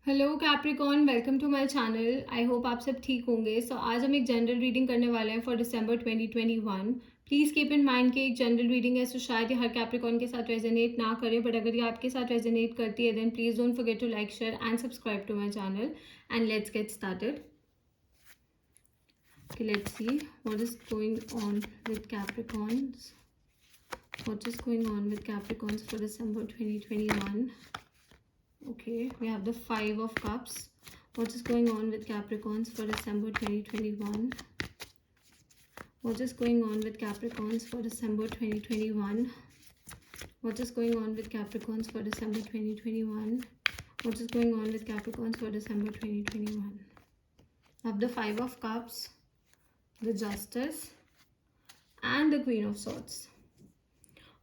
Hello Capricorn, welcome to my channel. I hope आप सब ठीक होंगे। आज हम एक जनरल रीडिंग करने वाले हैं for December 2021। Please keep in mind कि एक जनरल रीडिंग है, तो शायद ये हर कैप्रिकॉर्न के साथ रेजोनेट ना करे, बट अगर ये आपके साथ रेजोनेट करती है then please don't forget to like, share and subscribe to my channel. And let's get started. Okay, let's see what is going on with Capricorns. What is going on with Capricorns for December 2021? Okay, we have the Five of Cups. What is going on with Capricorns for December 2021? What is going on with Capricorns for December 2021? What is going on with Capricorns for December 2021? What is going on with Capricorns for December 2021? Of the Five of Cups, the Justice, and the Queen of Swords.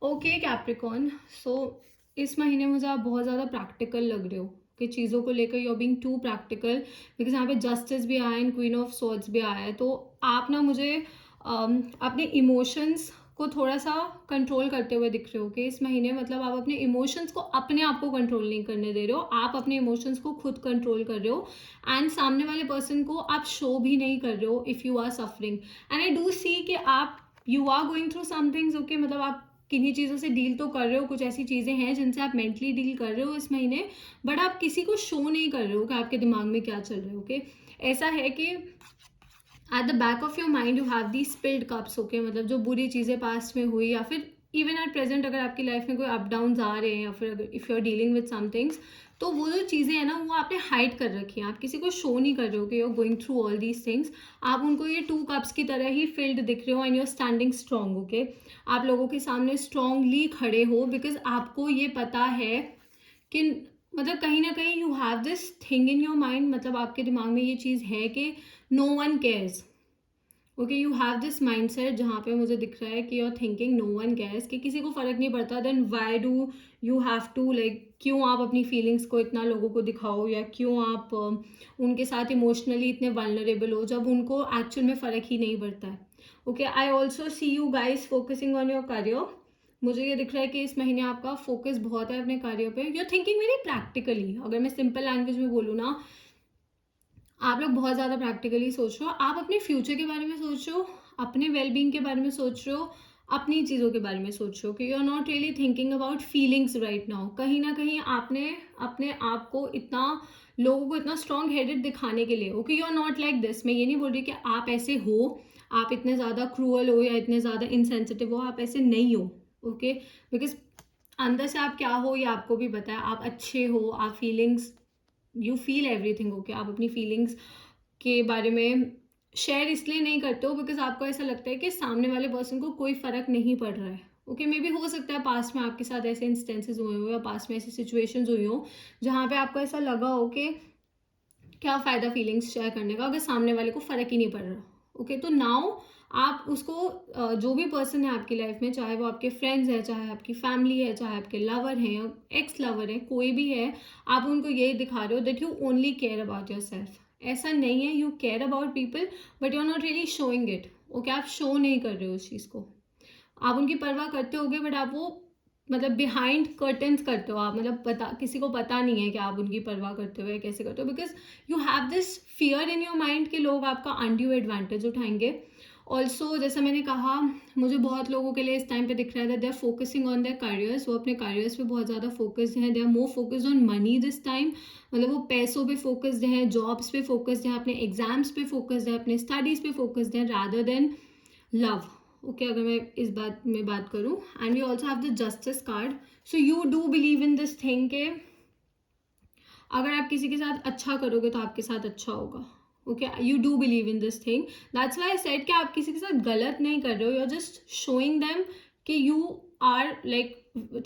Okay Capricorn, so इस महीने मुझे आप बहुत ज़्यादा practical लग रहे हो कि चीज़ों को लेकर you are being too practical, because यहाँ पे जस्टिस भी आया है, क्वीन ऑफ सॉर्ड्स भी आया है। तो आप ना मुझे अपने इमोशंस को थोड़ा सा कंट्रोल करते हुए दिख रहे हो कि इस महीने मतलब आप अपने इमोशंस को अपने आप को कंट्रोल नहीं करने दे रहे हो, आप अपने इमोशंस को खुद कंट्रोल कर रहे हो एंड सामने वाले पर्सन को आप शो भी नहीं कर रहे हो if you are suffering. And I do see कि आप you are going through somethings, okay, मतलब आप किन्हीं चीज़ों से डील तो कर रहे हो, कुछ ऐसी चीज़ें हैं जिनसे आप मेंटली डील कर रहे हो इस महीने, बट आप किसी को शो नहीं कर रहे हो कि आपके दिमाग में क्या चल रहा है। ओके, ऐसा है कि at the back of your mind you have the spilled cups. Okay, मतलब जो बुरी चीज़ें पास्ट में हुई या फिर इवन एट प्रेजेंट अगर आपकी लाइफ में कोई अप डाउन आ रहे हैं या फिर अगर if you are dealing with somethings, तो वो जो चीज़ें हैं ना वो आपने हाइड कर रखी हैं, आप किसी को शो नहीं कर रहे हो कि you are going through all these things. आप उनको ये टू कप्स की तरह ही फिल्ड दिख रहे हो and you are standing strong. Okay, आप लोगों के सामने स्ट्रॉन्गली खड़े हो बिकॉज आपको ये पता है कि मतलब कहीं ना कहीं you have this thing in your mind, मतलब आपके दिमाग में ये चीज़ है कि no one cares. Okay, you have this mindset जहाँ पे मुझे दिख रहा है कि you are thinking no one cares, कि किसी को फर्क नहीं पड़ता, then why do you have to like, क्यों आप अपनी फीलिंग्स को इतना लोगों को दिखाओ या क्यों आप उनके साथ इमोशनली इतने वल्नरेबल हो जब उनको एक्चुअल में फ़र्क ही नहीं पड़ता है। Okay, I also C you guys focusing on your career. मुझे ये दिख रहा है कि इस महीने आपका फोकस बहुत है अपने कार्य पे, you are thinking very practically. अगर मैं सिंपल लैंग्वेज में बोलूँ ना, आप लोग बहुत ज़्यादा प्रैक्टिकली सोच रहे हो, आप अपने फ्यूचर के बारे में सोच रहे हो, अपने वेलबींग के बारे में सोच रहे हो, अपनी चीज़ों के बारे में सोच रहे हो कि you are not really thinking about feelings right now. कहीं ना कहीं आपने अपने आप को इतना लोगों को इतना स्ट्रॉन्ग हेडेड दिखाने के लिए, okay, you are not like this. मैं ये नहीं बोल रही कि आप ऐसे हो, आप इतने ज़्यादा क्रूअल हो या इतने ज़्यादा इनसेंसिटिव हो, आप ऐसे नहीं हो। ओके, बिकॉज अंदर से आप क्या हो ये आपको भी पता है, आप अच्छे हो, आप feelings, you feel everything. Okay, आप अपनी फीलिंग्स के बारे में शेयर इसलिए नहीं करते हो बिकॉज आपको ऐसा लगता है कि सामने वाले पर्सन को कोई फर्क नहीं पड़ रहा है। ओके, मे बी हो सकता है पास्ट में आपके साथ ऐसे इंस्टेंसेस हुए हो या पास्ट में ऐसी सिचुएशंस हुई हो जहाँ पे आपको ऐसा लगा हो कि क्या फ़ायदा फीलिंग्स शेयर करने का अगर सामने वाले को फ़र्क ही नहीं पड़ रहा। ओके, तो नाउ आप उसको जो भी पर्सन है आपकी लाइफ में, चाहे वो आपके फ्रेंड्स है, चाहे आपकी फैमिली है, चाहे आपके लवर हैं, एक्स लवर है, कोई भी है, आप उनको यही दिखा रहे हो that you only care about yourself. ऐसा नहीं है, you care about people but you are not really showing it. Okay, आप शो नहीं कर रहे हो उस चीज़ को, आप उनकी परवाह करते होगे बट आप वो मतलब बिहाइंड कर्टन्स करते हो आप, मतलब पता किसी को पता नहीं है कि आप उनकी परवाह करते हो या कैसे करते हो, because you have this fear in your mind कि लोग आपका अनड्यू एडवांटेज उठाएंगे। ऑल्सो जैसा मैंने कहा, मुझे बहुत लोगों के लिए इस टाइम पे दिख रहा है they are focusing on their careers, वो अपने करियर्स पे बहुत ज़्यादा फोकस्ड हैं, they are more focused on money this time, मतलब वो पैसों पे फोकस्ड हैं, जॉब्स पे फोकस्ड हैं, अपने एग्जाम्स पे फोकस्ड हैं, अपने स्टडीज़ पे फोकस्ड हैं रादर देन लव। ओके, अगर मैं इस बात में बात करूँ, and we also have the justice card. So you do believe in this thing के अगर आप किसी के साथ अच्छा करोगे तो आपके साथ अच्छा होगा। Okay, you do believe in this thing, that's why I said कि आप किसी के साथ गलत नहीं कर रहे हो, you are just showing them कि you are like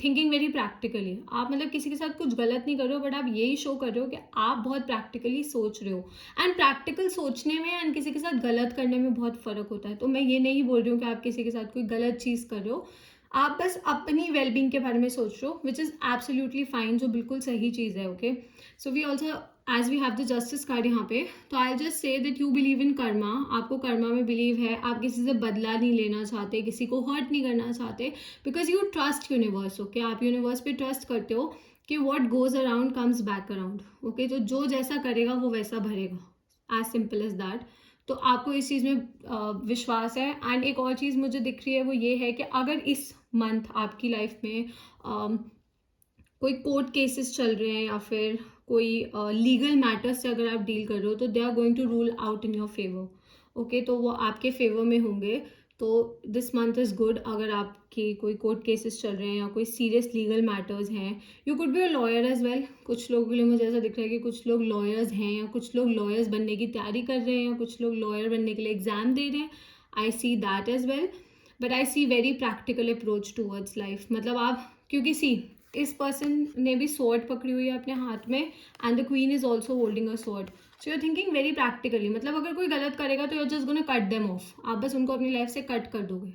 thinking very practically. आप मतलब किसी के साथ कुछ गलत नहीं कर रहे हो बट आप यही शो कर रहे हो कि आप बहुत प्रैक्टिकली सोच रहे हो। एंड प्रैक्टिकल सोचने में एंड किसी के साथ गलत करने में बहुत फ़र्क होता है। तो मैं ये नहीं बोल रही हूँ कि आप किसी के साथ कोई गलत चीज़ कर रहे हो, आप बस अपनी वेलबींग के बारे में सोच रहे हो, विच इज़ एब्सोल्युटली फाइन, जो बिल्कुल सही चीज़ है। Okay, so we also as we have the justice card यहाँ पे, तो I just say that you believe in karma, आपको कर्मा में बिलीव है, आप किसी से बदला नहीं लेना चाहते, किसी को हर्ट नहीं करना चाहते, because you trust universe. Okay, आप यूनिवर्स पे ट्रस्ट करते हो कि what goes around comes back around. Okay, तो जो जैसा करेगा वो वैसा भरेगा, एज सिंपल एज दैट. तो आपको इस चीज़ में विश्वास है. एंड एक और चीज़ मुझे दिख रही है वो ये है कि अगर इस मंथ आपकी लाइफ में कोई कोर्ट केसेस चल रहे हैं या फिर कोई लीगल मैटर्स से अगर आप डील कर रहे हो, तो they are going to rule out in your favour. Okay, तो वो आपके फेवर में होंगे. तो दिस मंथ इज़ गुड. अगर आपकी कोई कोर्ट केसेस चल रहे हैं या कोई सीरियस लीगल मैटर्स हैं, you could be a lawyer as well. कुछ लोगों के लिए मुझे ऐसा दिख रहा है कि कुछ लोग लॉयर्स हैं या कुछ लोग लॉयर्स बनने की तैयारी कर रहे हैं या कुछ लोग लॉयर बनने के लिए एग्जाम दे रहे हैं. I see that as well. But I see very practical approach towards life. मतलब आप, क्योंकि सी इस पर्सन ने भी स्वॉर्ड पकड़ी हुई है अपने हाथ में, and the queen is also holding a sword. So you're thinking very practically. मतलब अगर कोई गलत करेगा तो you're just gonna cut them off. आप बस उनको अपनी लाइफ से कट कर दोगे.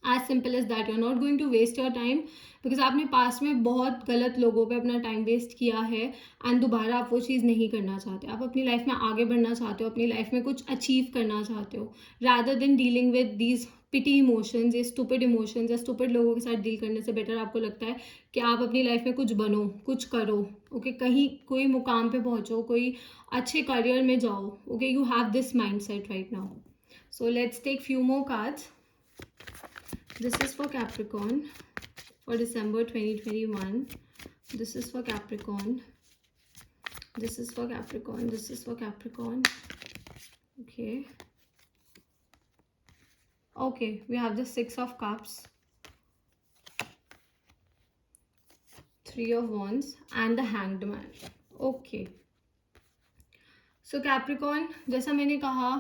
As simple as that. You are not going to waste your time, because आपने पास्ट में बहुत गलत लोगों पे अपना टाइम वेस्ट किया है. एंड दोबारा आप वो चीज़ नहीं करना चाहते. आप अपनी लाइफ में आगे बढ़ना चाहते हो, अपनी लाइफ में कुछ अचीव करना चाहते हो, rather than dealing with these petty emotions, ये स्टूपिड इमोशंस या स्टूपिड लोगों के साथ डील करने से बेटर आपको लगता है कि आप अपनी लाइफ में कुछ बनो, कुछ करो. ओके, कहीं कोई मुकाम पे पहुंचो, कोई अच्छे करियर में जाओ. Okay, you have this mindset right now. So let's take few more cards. This is for Capricorn for December 2021. This is for Capricorn. This is for Capricorn. This is for Capricorn. Okay. Okay, we have the Six of Cups, Three of Wands, and the Hanged Man. Okay. So Capricorn, जैसा मैंने कहा,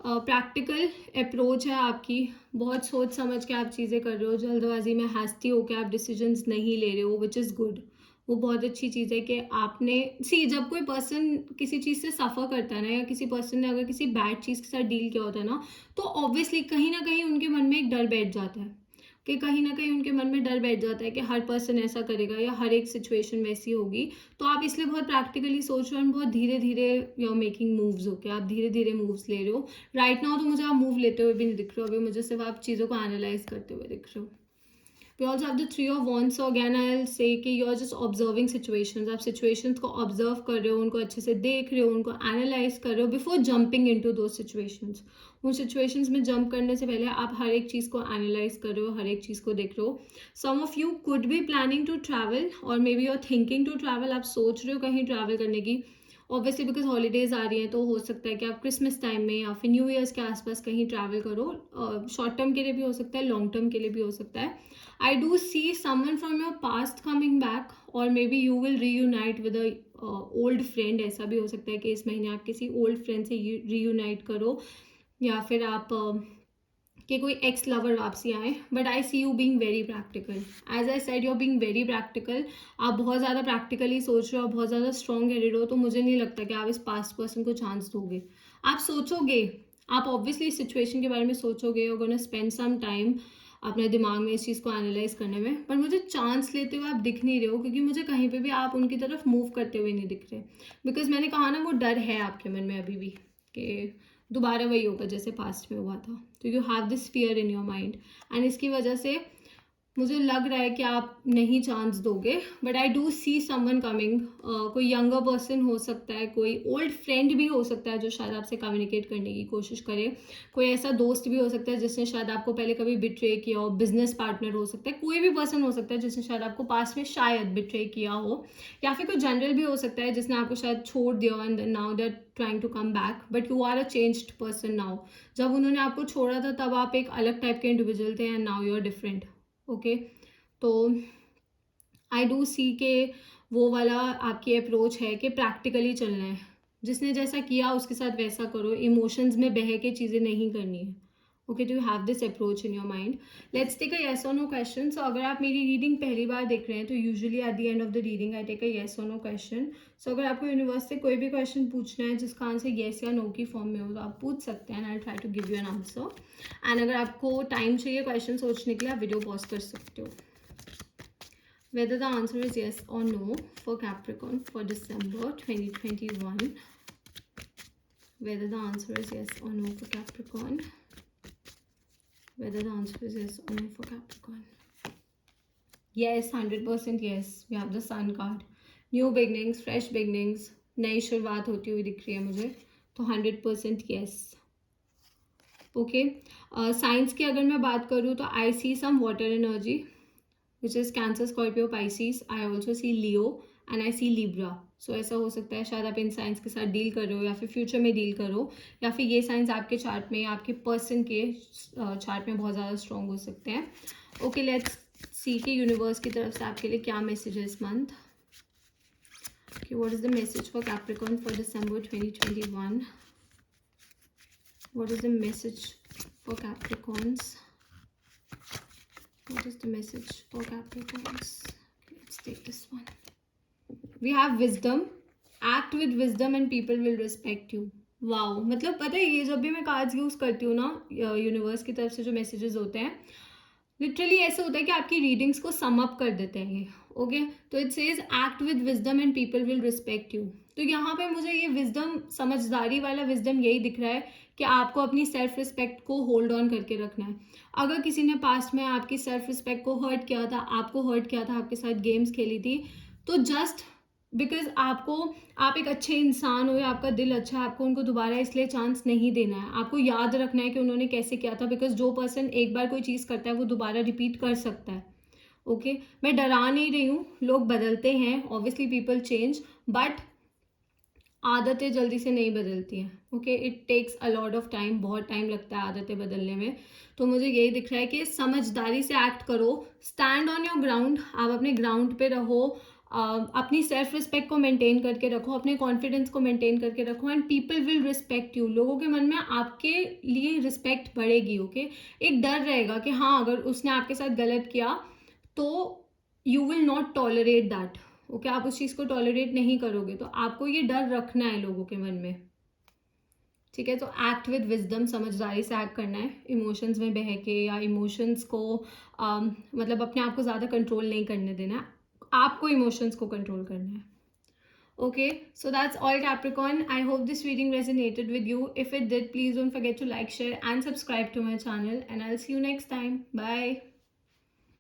practical approach है आपकी. बहुत सोच समझ के आप चीज़ें कर रहे हो. जल्दबाजी में हैस्टी होकर आप डिसीजंस नहीं ले रहे हो, विच इज़ गुड. वो बहुत अच्छी चीज़ है कि आपने जब कोई पर्सन किसी चीज़ से सफ़र करता है ना, या किसी पर्सन ने अगर किसी बैड चीज़ के साथ डील किया होता है ना, तो ऑब्वियसली कहीं ना कहीं उनके मन में एक डर बैठ जाता है. कि कहीं ना कहीं उनके मन में डर बैठ जाता है कि हर पर्सन ऐसा करेगा या हर एक सिचुएशन वैसी होगी. तो आप इसलिए बहुत प्रैक्टिकली सोच रहे हो, बहुत धीरे धीरे यू आर मेकिंग मूव्स. होके आप धीरे धीरे मूव्स ले रहे हो. राइट नाउ तो मुझे आप मूव लेते हुए भी नहीं दिख रहे हो. अभी मुझे सिर्फ आप चीज़ों को एनालाइज करते हुए दिख रहे हो. We also have the Three of Wands. So again I'll say कि you are just observing situations. आप situations को observe कर रहे हो, उनको अच्छे से देख रहे हो, उनको analyze कर रहे हो before jumping into those situations. उन situations में jump करने से पहले आप हर एक चीज़ को analyze कर रहे हो, हर एक चीज़ को देख रहे हो. Some of you could be planning to travel, or maybe you're thinking to travel. आप सोच रहे हो कहीं travel करने की. ऑब्वियसली बिकॉज हॉलीडेज आ रही हैं, तो हो सकता है कि आप क्रिसमस टाइम में या फिर न्यू ईयर्स के आसपास कहीं ट्रैवल करो. शॉर्ट टर्म के लिए भी हो सकता है, लॉन्ग टर्म के लिए भी हो सकता है. I do see someone from your past coming back, और maybe you will reunite with a old friend. ऐसा भी हो सकता है कि इस महीने आप किसी ओल्ड फ्रेंड से रीयूनाइट करो, या फिर आप कि कोई एक्स लवर वापसी आए. But I see you being very practical. As I said, you are being very practical. आप बहुत ज़्यादा प्रैक्टिकली सोच रहे हो, बहुत ज़्यादा स्ट्रॉन्ग हेडेड हो. तो मुझे नहीं लगता कि आप इस पास्ट पर्सन को चांस दोगे. आप सोचोगे, आप ऑब्वियसली सिचुएशन के बारे में सोचोगे, और गोना स्पेंड सम टाइम अपने दिमाग में इस चीज़ को एनालाइज करने में. पर मुझे चांस लेते हुए आप दिख नहीं रहे हो, क्योंकि मुझे कहीं पे भी आप उनकी तरफ मूव करते हुए नहीं दिख रहे. बिकॉज मैंने कहा ना, वो डर है आपके मन में अभी भी कि दोबारा वही होगा जैसे पास्ट में हुआ था. तो you have this fear in your mind, and इसकी वजह से मुझे लग रहा है कि आप नहीं चांस दोगे. But I do see someone coming. कोई यंगर पर्सन हो सकता है, कोई ओल्ड फ्रेंड भी हो सकता है जो शायद आपसे कम्युनिकेट करने की कोशिश करे. कोई ऐसा दोस्त भी हो सकता है जिसने शायद आपको पहले कभी बिट्रे किया हो. बिजनेस पार्टनर हो सकता है, कोई भी पर्सन हो सकता है जिसने शायद आपको पास में शायद बिट्रे किया हो. या फिर कोई जनरल भी हो सकता है जिसने आपको शायद छोड़ दिया हो, and now they are trying to come back. But you are a changed person now. जब उन्होंने आपको छोड़ा था तब आप एक अलग टाइप के इंडिविजुअल थे, and now you are different. Okay, तो आई डू सी के वो वाला आपकी अप्रोच है कि प्रैक्टिकली चलना है. जिसने जैसा किया उसके साथ वैसा करो. इमोशंस में बह के चीज़ें नहीं करनी है. Okay, do you have this approach in your mind? Let's take a yes और नो क्वेश्चन. सो अगर आप मेरी रीडिंग पहली बार देख रहे हैं तो usually at the end of the reading I take a yes और नो क्वेश्चन. सो अगर आपको यूनिवर्स से कोई भी क्वेश्चन पूछना है जिसका आंसर येस या नो की फॉर्म में हो, तो आप पूछ सकते हैं, and I try to give you an answer. And अगर आपको टाइम चाहिए क्वेश्चन सोचने के लिए, आप वीडियो पॉज कर सकते हो. Whether the answer is yes or no for Capricorn for December 2021. Whether the answer is yes or no for Capricorn. Whether the answer is yes or no for Capricorn. Yes, 100% yes. We have the sun card. New beginnings, fresh beginnings, नई शुरुआत होती हुई दिख रही है मुझे, तो 100% yes. Okay, science की अगर मैं बात करूँ तो I see some water energy which is Cancer, Scorpio, Pisces. I also see Leo and I see Libra. So ऐसा हो सकता है शायद आप इन साइंस के साथ डील कर रहे हो या फिर फ्यूचर में डील करो, या फिर ये साइंस आपके चार्ट में, आपके पर्सन के चार्ट में बहुत ज़्यादा स्ट्रॉन्ग हो सकते हैं. ओके, लेट्स सी कि यूनिवर्स की तरफ से आपके लिए क्या मैसेज है इस month. Okay, what is the message for Capricorn for December 2021? What is the message for Capricorns? What is the message for Capricorns? Okay, let's take this one. We have wisdom. Act with wisdom and people will respect you. Wow, मतलब पता है ये जब भी मैं cards use करती हूँ ना यूनिवर्स की तरफ से जो मैसेजेस होते हैं, लिटरली ऐसे होता है कि आपकी रीडिंग्स को सम अप कर देते हैं ये. ओके, तो it says act with wisdom and people will respect you. तो यहाँ पे मुझे ये विजडम, समझदारी वाला विजडम यही दिख रहा है कि आपको अपनी सेल्फ रिस्पेक्ट को होल्ड ऑन करके रखना है. अगर किसी ने पास्ट में आपकी सेल्फ रिस्पेक्ट को हर्ट किया था, आपको हर्ट किया था, आपके साथ गेम्स खेली थी, तो जस्ट बिकॉज आप एक अच्छे इंसान हो या आपका दिल अच्छा है, आपको उनको दोबारा इसलिए चांस नहीं देना है. आपको याद रखना है कि उन्होंने कैसे किया था, बिकॉज जो पर्सन एक बार कोई चीज़ करता है वो दोबारा रिपीट कर सकता है. ओके, मैं डरा नहीं रही हूँ, लोग बदलते हैं, ऑब्वियसली पीपल चेंज, बट आदतें जल्दी से नहीं बदलती हैं. Okay, it takes a lot of time, बहुत टाइम लगता है आदतें बदलने में. तो मुझे यही दिख रहा है कि समझदारी से एक्ट करो, स्टैंड ऑन योर ग्राउंड, आप अपने ग्राउंड पे रहो, अपनी सेल्फ रिस्पेक्ट को मेंटेन करके रखो, अपने कॉन्फिडेंस को मेंटेन करके रखो, and people will respect you. लोगों के मन में आपके लिए रिस्पेक्ट बढ़ेगी. ओके, एक डर रहेगा कि हाँ अगर उसने आपके साथ गलत किया तो you will not tolerate that. Okay, आप उस चीज़ को टॉलरेट नहीं करोगे, तो आपको ये डर रखना है लोगों के मन में. ठीक है, तो एक्ट विद विजडम, समझदारी से एक्ट करना है, इमोशंस में बह के या इमोशंस को मतलब अपने आप को ज़्यादा कंट्रोल नहीं करने देना है, आपको इमोशंस को कंट्रोल करना है. Okay, so that's all Capricorn. I hope this reading resonated with you. If it did, please don't forget to like, share and subscribe to my channel, and I'll see you next time. Bye.